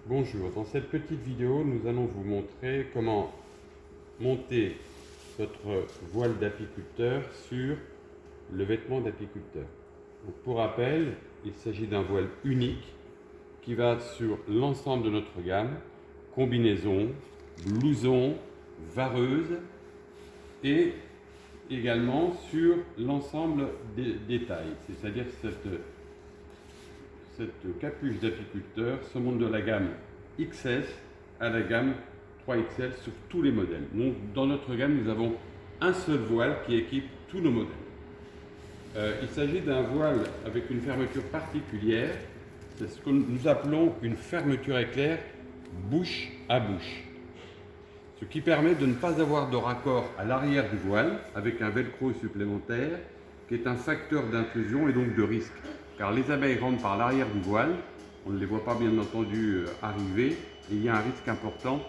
Bonjour, dans cette petite vidéo, nous allons vous montrer comment monter votre voile d'apiculteur sur le vêtement d'apiculteur. Pour rappel, il s'agit d'un voile unique qui va sur l'ensemble de notre gamme, combinaison, blouson, vareuse et également sur l'ensemble des tailles, c'est-à-dire cette capuche d'apiculteur se monte de la gamme XS à la gamme 3XL sur tous les modèles. Donc, dans notre gamme, nous avons un seul voile qui équipe tous nos modèles. Il s'agit d'un voile avec une fermeture particulière. C'est ce que nous appelons une fermeture éclair bouche à bouche. Ce qui permet de ne pas avoir de raccord à l'arrière du voile avec un velcro supplémentaire qui est un facteur d'intrusion et donc de risque. Car les abeilles rentrent par l'arrière du voile, on ne les voit pas bien entendu arriver, et il y a un risque important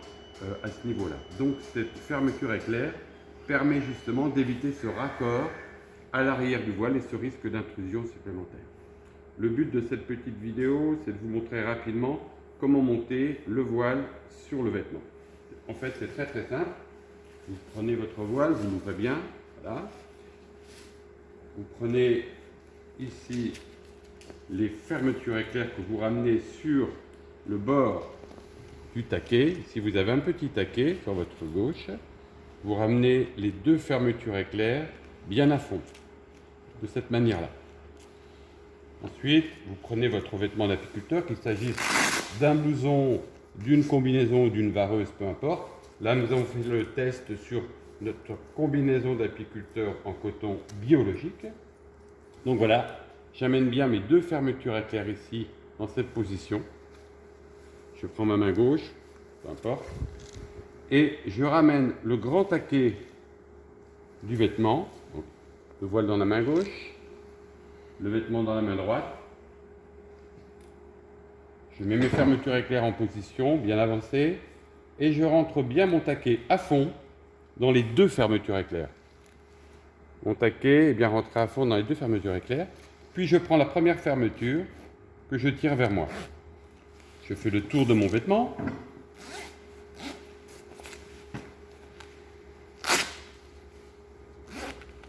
à ce niveau-là. Donc cette fermeture éclair permet justement d'éviter ce raccord à l'arrière du voile et ce risque d'intrusion supplémentaire. Le but de cette petite vidéo, c'est de vous montrer rapidement comment monter le voile sur le vêtement. En fait, c'est très simple. Vous prenez votre voile, vous l'ouvrez bien, voilà. Vous prenez ici les fermetures éclair que vous ramenez sur le bord du taquet. Si vous avez un petit taquet sur votre gauche, vous ramenez les deux fermetures éclair bien à fond, de cette manière-là. Ensuite, vous prenez votre vêtement d'apiculteur, qu'il s'agisse d'un blouson, d'une combinaison ou d'une vareuse, peu importe. Là, nous avons fait le test sur notre combinaison d'apiculteur en coton biologique. Donc voilà. J'amène bien mes deux fermetures éclair ici, dans cette position. Je prends ma main gauche, peu importe. Et je ramène le grand taquet du vêtement, donc le voile dans la main gauche, le vêtement dans la main droite. Je mets mes fermetures éclair en position, bien avancée, et je rentre bien mon taquet à fond dans les deux fermetures éclair. Mon taquet est bien rentré à fond dans les deux fermetures éclair. Puis je prends la première fermeture que je tire vers moi. Je fais le tour de mon vêtement.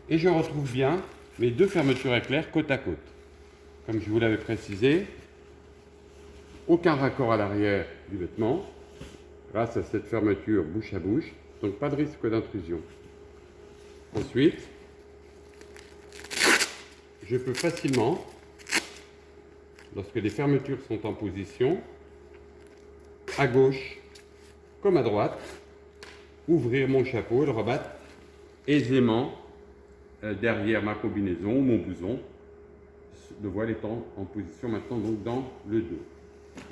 Et je retrouve bien mes deux fermetures éclair côte à côte. Comme je vous l'avais précisé, aucun raccord à l'arrière du vêtement grâce à cette fermeture bouche à bouche, donc pas de risque d'intrusion. Ensuite, je peux facilement, lorsque les fermetures sont en position, à gauche comme à droite, ouvrir mon chapeau et le rebattre aisément derrière ma combinaison ou mon blouson, le voile étant en position maintenant donc dans le dos.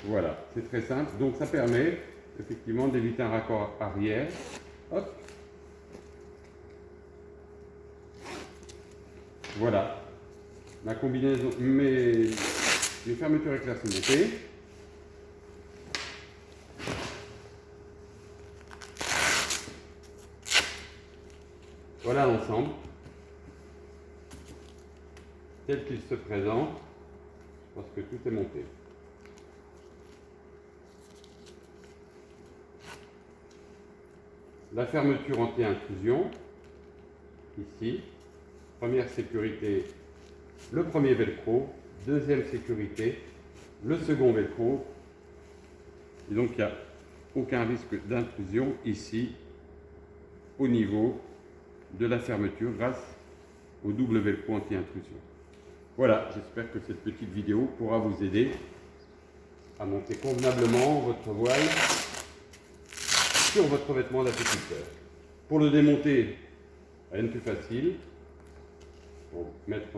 Voilà, c'est très simple. Donc ça permet effectivement d'éviter un raccord arrière. Hop. Voilà. Ma combinaison, mes fermetures éclair sont montées. Voilà l'ensemble tel qu'il se présente lorsque tout est monté. La fermeture anti-intrusion, ici, première sécurité, le premier velcro, deuxième sécurité, le second velcro, et donc il n'y a aucun risque d'intrusion ici au niveau de la fermeture grâce au double velcro anti-intrusion. Voilà, j'espère que cette petite vidéo pourra vous aider à monter convenablement votre voile sur votre vêtement d'apiculteur. Pour le démonter, rien de plus facile. Pour mettre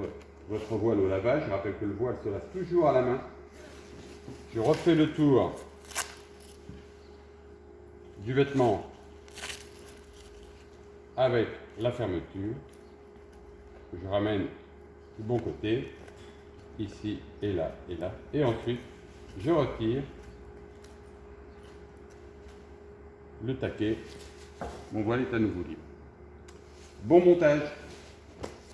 votre voile au lavage, je rappelle que le voile se lave toujours à la main. Je refais le tour du vêtement avec la fermeture. Je ramène du bon côté, ici et là et là. Et ensuite, je retire le taquet. Mon voile est à nouveau libre. Bon montage!